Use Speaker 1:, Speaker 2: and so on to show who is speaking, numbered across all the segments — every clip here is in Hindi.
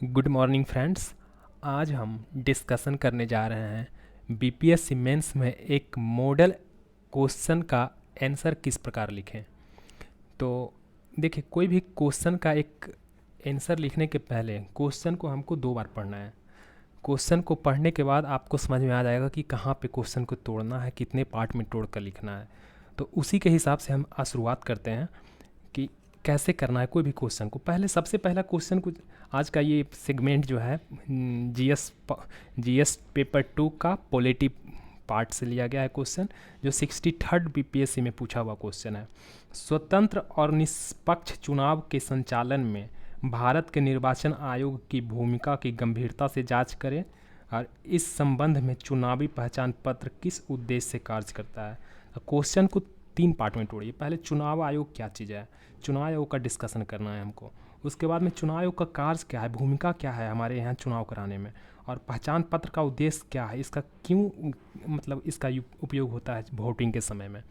Speaker 1: Good morning friends. आज हम डिस्कशन करने जा रहे हैं बीपीएससी मेंस में एक मॉडल क्वेश्चन का आंसर किस प्रकार लिखें। तो देखिए, कोई भी क्वेश्चन का एक आंसर लिखने के पहले क्वेश्चन को हमको 2 बार पढ़ना है। क्वेश्चन को पढ़ने के बाद आपको समझ में आ जाएगा कि कहाँ पे क्वेश्चन को तोड़ना है, कितने पार्ट में तोड़ कर लिखना है। तो उसी के हिसाब से हम आज शुरुआत करते हैं कि कैसे करना है कोई भी क्वेश्चन को। सबसे पहला क्वेश्चन को, आज का ये सेगमेंट जो है जीएस पेपर 2 का पॉलिटी पार्ट से लिया गया है क्वेश्चन, जो 63rd बीपीएससी में पूछा हुआ क्वेश्चन है। स्वतंत्र और निष्पक्ष चुनाव के संचालन में भारत के निर्वाचन आयोग की भूमिका की गंभीरता से जांच करें और इस संबंध में चुनावी पहचान पत्र किस उद्देश्य से कार्य करता है। तो क्वेश्चन को 3 पार्ट में तोड़िए। पहले चुनाव आयोग क्या चीज़ है, चुनाव आयोग का डिस्कशन करना है हमको। उसके बाद में चुनाव आयोग का कार्य क्या है, भूमिका क्या है हमारे यहाँ चुनाव कराने में, और पहचान पत्र का उद्देश्य क्या है, इसका क्यों मतलब इसका उपयोग होता है वोटिंग के समय में।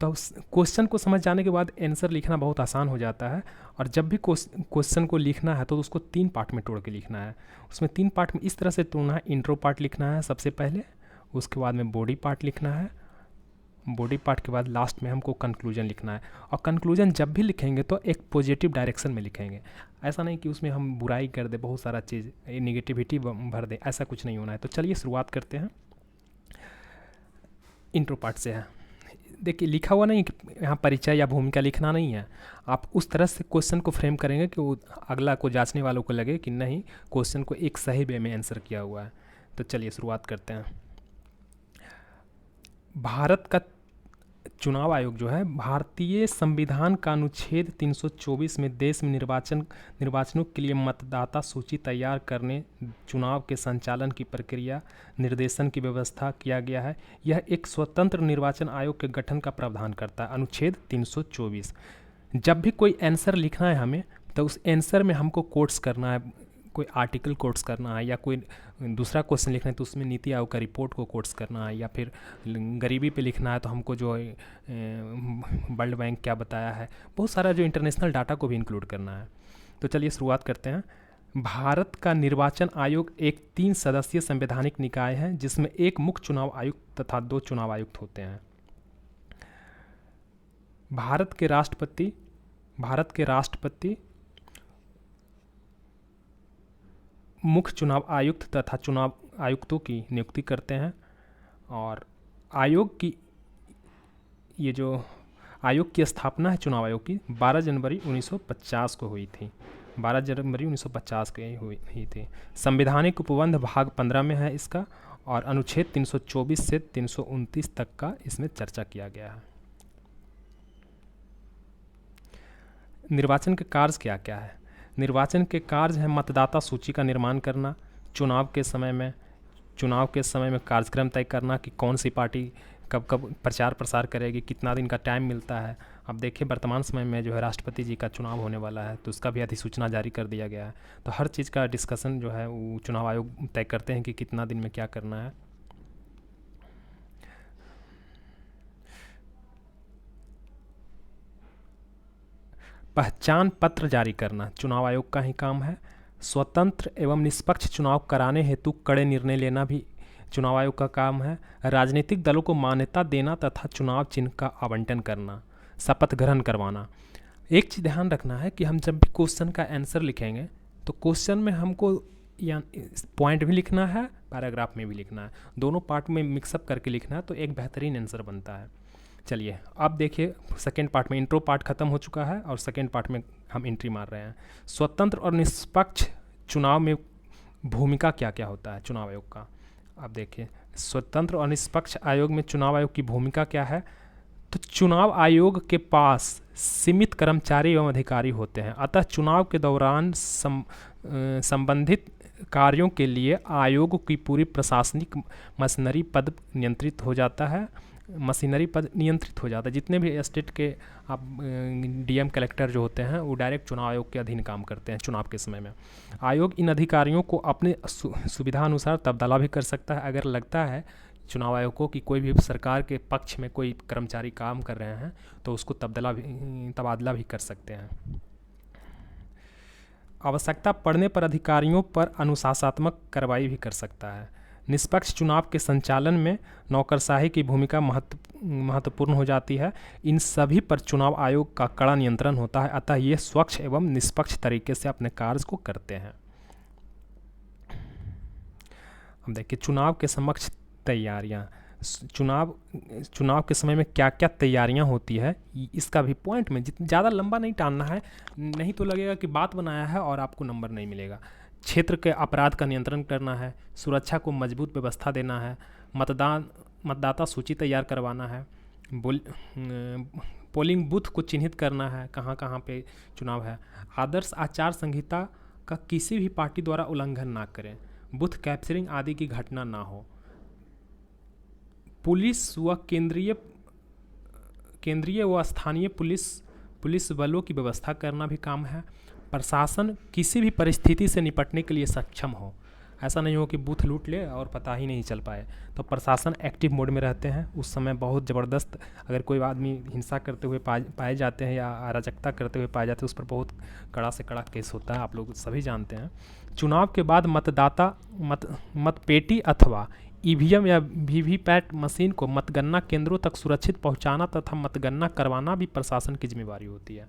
Speaker 1: तो क्वेश्चन को समझ जाने के बाद आंसर लिखना बहुत आसान हो जाता है। और जब भी क्वेश्चन को लिखना है तो उसको 3 पार्ट में तोड़ के लिखना है। उसमें 3 पार्ट में इस तरह से तोड़ना है। इंट्रो पार्ट लिखना है सबसे पहले, उसके बाद में बॉडी पार्ट लिखना है, बॉडी पार्ट के बाद लास्ट में हमको कंक्लूजन लिखना है। और कंक्लूजन जब भी लिखेंगे तो एक पॉजिटिव डायरेक्शन में लिखेंगे। ऐसा नहीं कि उसमें हम बुराई कर दे, बहुत सारा चीज़ निगेटिविटी भर दे, ऐसा कुछ नहीं होना है। तो चलिए शुरुआत करते हैं। इंट्रो पार्ट से है। देखिए, लिखा हुआ नहीं कि यहाँ परिचय या भूमिका लिखना नहीं है। आप उस तरह से क्वेश्चन को फ्रेम करेंगे कि वो अगला को जांचने वालों को लगे कि नहीं, क्वेश्चन को एक सही वे में आंसर किया हुआ है। तो चलिए शुरुआत करते हैं। भारत का चुनाव आयोग जो है, भारतीय संविधान का अनुच्छेद 324 में देश में निर्वाचनों के लिए मतदाता सूची तैयार करने, चुनाव के संचालन की प्रक्रिया, निर्देशन की व्यवस्था किया गया है। यह एक स्वतंत्र निर्वाचन आयोग के गठन का प्रावधान करता है, अनुच्छेद 324। जब भी कोई आंसर लिखना है हमें, तो उस आंसर में हमको कोट्स करना है, कोई आर्टिकल कोट्स करना है, या कोई दूसरा क्वेश्चन लिखना है तो उसमें नीति आयोग का रिपोर्ट को कोट्स करना है, या फिर गरीबी पे लिखना है तो हमको जो वर्ल्ड बैंक क्या बताया है, बहुत सारा जो इंटरनेशनल डाटा को भी इंक्लूड करना है। तो चलिए शुरुआत करते हैं। भारत का निर्वाचन आयोग एक 3 सदस्यीय संवैधानिक निकाय है, जिसमें एक मुख्य चुनाव आयुक्त तथा 2 चुनाव आयुक्त होते हैं। भारत के राष्ट्रपति मुख्य चुनाव आयुक्त तथा चुनाव आयुक्तों की नियुक्ति करते हैं। और आयोग की स्थापना है चुनाव आयोग की 12 जनवरी 1950 को हुई थी। 12 जनवरी 1950 को हुई थी। संवैधानिक उपबंध भाग 15 में है इसका, और अनुच्छेद 324 से 329 तक का इसमें चर्चा किया गया है। निर्वाचन के कार्य क्या क्या है। निर्वाचन के कार्य हैं मतदाता सूची का निर्माण करना, चुनाव के समय में कार्यक्रम तय करना कि कौन सी पार्टी कब कब प्रचार प्रसार करेगी, कितना दिन का टाइम मिलता है। अब देखिए, वर्तमान समय में जो है राष्ट्रपति जी का चुनाव होने वाला है, तो उसका भी अधिसूचना जारी कर दिया गया है। तो हर चीज़ का डिस्कशन जो है वो चुनाव आयोग तय करते हैं कि कितना दिन में क्या करना है। पहचान पत्र जारी करना चुनाव आयोग का ही काम है। स्वतंत्र एवं निष्पक्ष चुनाव कराने हेतु कड़े निर्णय लेना भी चुनाव आयोग का काम है। राजनीतिक दलों को मान्यता देना तथा चुनाव चिन्ह का आवंटन करना, शपथ ग्रहण करवाना। एक चीज़ ध्यान रखना है कि हम जब भी क्वेश्चन का आंसर लिखेंगे तो क्वेश्चन में हमको या पॉइंट भी लिखना है, पैराग्राफ में भी लिखना है, दोनों पार्ट में मिक्सअप करके लिखना है, तो एक बेहतरीन आंसर बनता है। चलिए अब देखिए, सेकेंड पार्ट में इंट्रो पार्ट खत्म हो चुका है और सेकेंड पार्ट में हम एंट्री मार रहे हैं। स्वतंत्र और निष्पक्ष चुनाव में भूमिका क्या क्या होता है चुनाव आयोग का। अब देखिए, स्वतंत्र और निष्पक्ष आयोग में चुनाव आयोग की भूमिका क्या है। तो चुनाव आयोग के पास सीमित कर्मचारी एवं अधिकारी होते हैं, अतः चुनाव के दौरान संबंधित कार्यों के लिए आयोग की पूरी प्रशासनिक मशीनरी पद नियंत्रित हो जाता है। जितने भी स्टेट के आप डीएम कलेक्टर जो होते हैं वो डायरेक्ट चुनाव आयोग के अधीन काम करते हैं चुनाव के समय में। आयोग इन अधिकारियों को अपने सुविधा अनुसार तबादला भी कर सकता है। अगर लगता है चुनाव आयोग को कि कोई भी सरकार के पक्ष में कोई कर्मचारी काम कर रहे हैं तो उसको तबादला भी कर सकते हैं। आवश्यकता पड़ने पर अधिकारियों पर अनुशासनात्मक कार्रवाई भी कर सकता है। निष्पक्ष चुनाव के संचालन में नौकरशाही की भूमिका महत्वपूर्ण हो जाती है। इन सभी पर चुनाव आयोग का कड़ा नियंत्रण होता है, अतः ये स्वच्छ एवं निष्पक्ष तरीके से अपने कार्य को करते हैं। अब देखिए चुनाव के समक्ष तैयारियां। चुनाव के समय में क्या क्या तैयारियां होती है, इसका भी पॉइंट में ज़्यादा लंबा नहीं टालना है, नहीं तो लगेगा कि बात बनाया है और आपको नंबर नहीं मिलेगा। क्षेत्र के अपराध का नियंत्रण करना है, सुरक्षा को मजबूत व्यवस्था देना है, मतदाता सूची तैयार करवाना है, पोलिंग बूथ को चिन्हित करना है कहाँ कहाँ पे चुनाव है, आदर्श आचार संहिता का किसी भी पार्टी द्वारा उल्लंघन ना करें, बूथ कैप्चरिंग आदि की घटना ना हो, पुलिस व केंद्रीय व स्थानीय पुलिस बलों की व्यवस्था करना भी काम है, प्रशासन किसी भी परिस्थिति से निपटने के लिए सक्षम हो, ऐसा नहीं हो कि बूथ लूट ले और पता ही नहीं चल पाए, तो प्रशासन एक्टिव मोड में रहते हैं। उस समय बहुत ज़बरदस्त अगर कोई आदमी हिंसा करते हुए पाए जाते हैं या अराजकता करते हुए पाए जाते हैं, उस पर बहुत कड़ा से कड़ा केस होता है, आप लोग सभी जानते हैं। चुनाव के बाद मतपेटी अथवा ईवीएम या वीवीपैट मशीन को मतगणना केंद्रों तक सुरक्षित पहुंचाना तथा मतगणना करवाना भी प्रशासन की जिम्मेदारी होती है।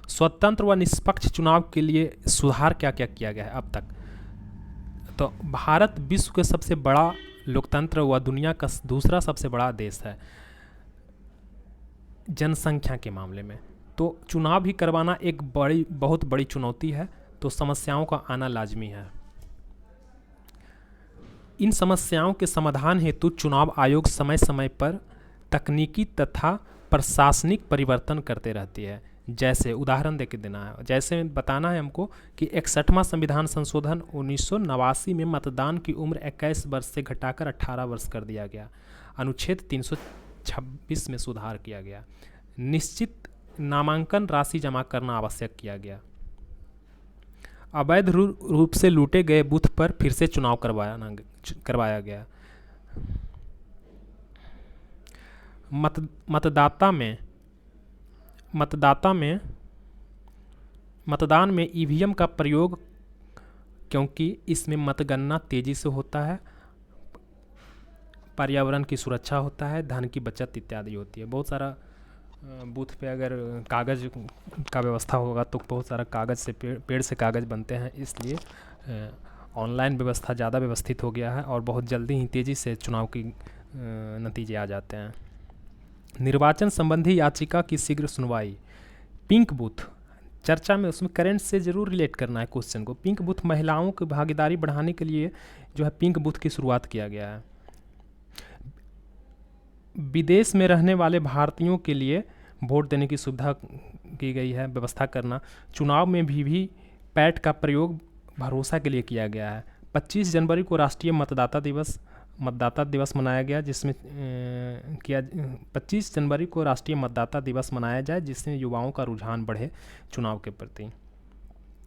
Speaker 1: स्वतंत्र व निष्पक्ष चुनाव के लिए सुधार क्या क्या किया गया है अब तक? तो भारत विश्व के सबसे बड़ा लोकतंत्र व दुनिया का दूसरा सबसे बड़ा देश है जनसंख्या के मामले में, तो चुनाव भी करवाना एक बहुत बड़ी चुनौती है, तो समस्याओं का आना लाजमी है। इन समस्याओं के समाधान हेतु चुनाव आयोग समय समय पर तकनीकी तथा प्रशासनिक परिवर्तन करते रहती है। जैसे उदाहरण देके देना है, जैसे बताना है हमको कि 61वां संविधान संशोधन 1989 में मतदान की उम्र 21 वर्ष से घटाकर 18 वर्ष कर दिया गया। अनुच्छेद 326 में सुधार किया गया। निश्चित नामांकन राशि जमा करना आवश्यक किया गया। अवैध रूप से लूटे गए बूथ पर फिर से चुनाव करवाया गया। मतदान में ईवीएम का प्रयोग, क्योंकि इसमें मतगणना तेजी से होता है, पर्यावरण की सुरक्षा होता है, धन की बचत इत्यादि होती है। बहुत सारा बूथ पे अगर कागज़ का व्यवस्था होगा तो बहुत सारा कागज़ से पेड़ से कागज़ बनते हैं, इसलिए ऑनलाइन व्यवस्था ज़्यादा व्यवस्थित हो गया है और बहुत जल्दी ही तेज़ी से चुनाव की नतीजे आ जाते हैं। निर्वाचन संबंधी याचिका की शीघ्र सुनवाई। पिंक बूथ चर्चा में, उसमें करंट से ज़रूर रिलेट करना है क्वेश्चन को। पिंक बूथ महिलाओं की भागीदारी बढ़ाने के लिए जो है पिंक बूथ की शुरुआत किया गया है। विदेश में रहने वाले भारतीयों के लिए वोट देने की सुविधा की गई है, व्यवस्था करना। चुनाव में भी पैट का प्रयोग भरोसा के लिए किया गया है। 25 जनवरी को राष्ट्रीय मतदाता दिवस मनाया गया, जिसमें 25 जनवरी को राष्ट्रीय मतदाता दिवस मनाया जाए, जिससे युवाओं का रुझान बढ़े चुनाव के प्रति।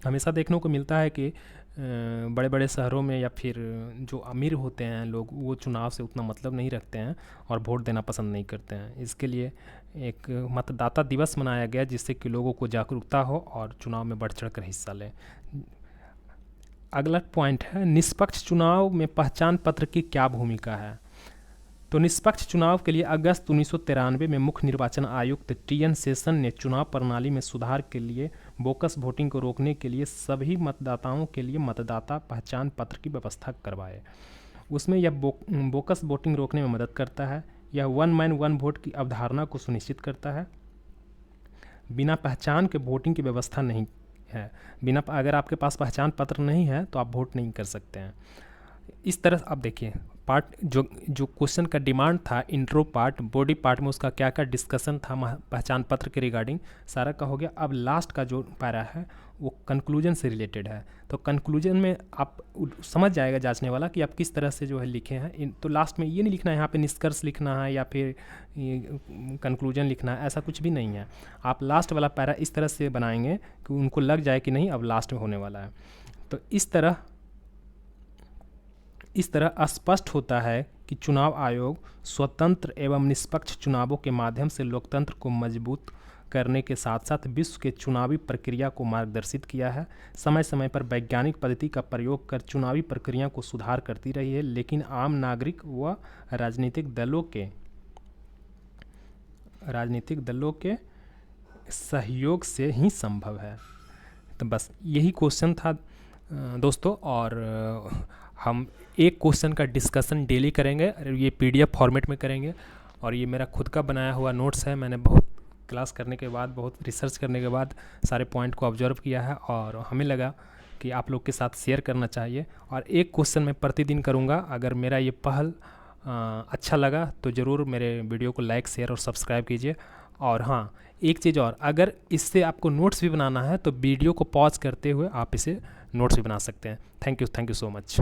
Speaker 1: हमेशा देखने को मिलता है कि बड़े बड़े शहरों में या फिर जो अमीर होते हैं लोग, वो चुनाव से उतना मतलब नहीं रखते हैं और वोट देना पसंद नहीं करते हैं। इसके लिए एक मतदाता दिवस मनाया गया, जिससे कि लोगों को जागरूकता हो और चुनाव में बढ़ चढ़ कर हिस्सा लें। अगला पॉइंट है निष्पक्ष चुनाव में पहचान पत्र की क्या भूमिका है। तो निष्पक्ष चुनाव के लिए अगस्त 1993 में मुख्य निर्वाचन आयुक्त टी.एन. शेषन ने चुनाव प्रणाली में सुधार के लिए बोकस वोटिंग को रोकने के लिए सभी मतदाताओं के लिए मतदाता पहचान पत्र की व्यवस्था करवाए। उसमें यह बोकस वोटिंग रोकने में मदद करता है। यह वन मैन वन वोट की अवधारणा को सुनिश्चित करता है। बिना पहचान के वोटिंग की व्यवस्था नहीं है। अगर आपके पास पहचान पत्र नहीं है तो आप वोट नहीं कर सकते हैं। इस तरह आप देखिए पार्ट जो क्वेश्चन का डिमांड था, इंट्रो पार्ट, बॉडी पार्ट में उसका क्या क्या डिस्कशन था पहचान पत्र के रिगार्डिंग, सारा का हो गया। अब लास्ट का जो पैरा है वो कंक्लूजन से रिलेटेड है। तो कंक्लूजन में आप समझ जाएगा जांचने वाला कि आप किस तरह से जो है लिखे हैं। तो लास्ट में ये नहीं लिखना है यहाँ पे निष्कर्ष लिखना है या फिर कंक्लूजन लिखना है, ऐसा कुछ भी नहीं है। आप लास्ट वाला पैरा इस तरह से बनाएंगे कि उनको लग जाए कि नहीं अब लास्ट में होने वाला है। तो इस तरह स्पष्ट होता है कि चुनाव आयोग स्वतंत्र एवं निष्पक्ष चुनावों के माध्यम से लोकतंत्र को मजबूत करने के साथ साथ विश्व के चुनावी प्रक्रिया को मार्गदर्शित किया है। समय समय पर वैज्ञानिक पद्धति का प्रयोग कर चुनावी प्रक्रिया को सुधार करती रही है, लेकिन आम नागरिक व राजनीतिक दलों के सहयोग से ही संभव है। तो बस यही क्वेश्चन था दोस्तों, और हम एक क्वेश्चन का डिस्कशन डेली करेंगे, ये PDF फॉर्मेट में करेंगे, और ये मेरा खुद का बनाया हुआ नोट्स है। मैंने बहुत क्लास करने के बाद, बहुत रिसर्च करने के बाद सारे पॉइंट को ऑब्जर्व किया है, और हमें लगा कि आप लोग के साथ शेयर करना चाहिए। और एक क्वेश्चन मैं प्रतिदिन करूँगा। अगर मेरा ये पहल अच्छा लगा तो ज़रूर मेरे वीडियो को लाइक, शेयर और सब्सक्राइब कीजिए। और हाँ, एक चीज़ और, अगर इससे आपको नोट्स भी बनाना है तो वीडियो को पॉज करते हुए आप इसे नोट्स भी बना सकते हैं। Thank you so much.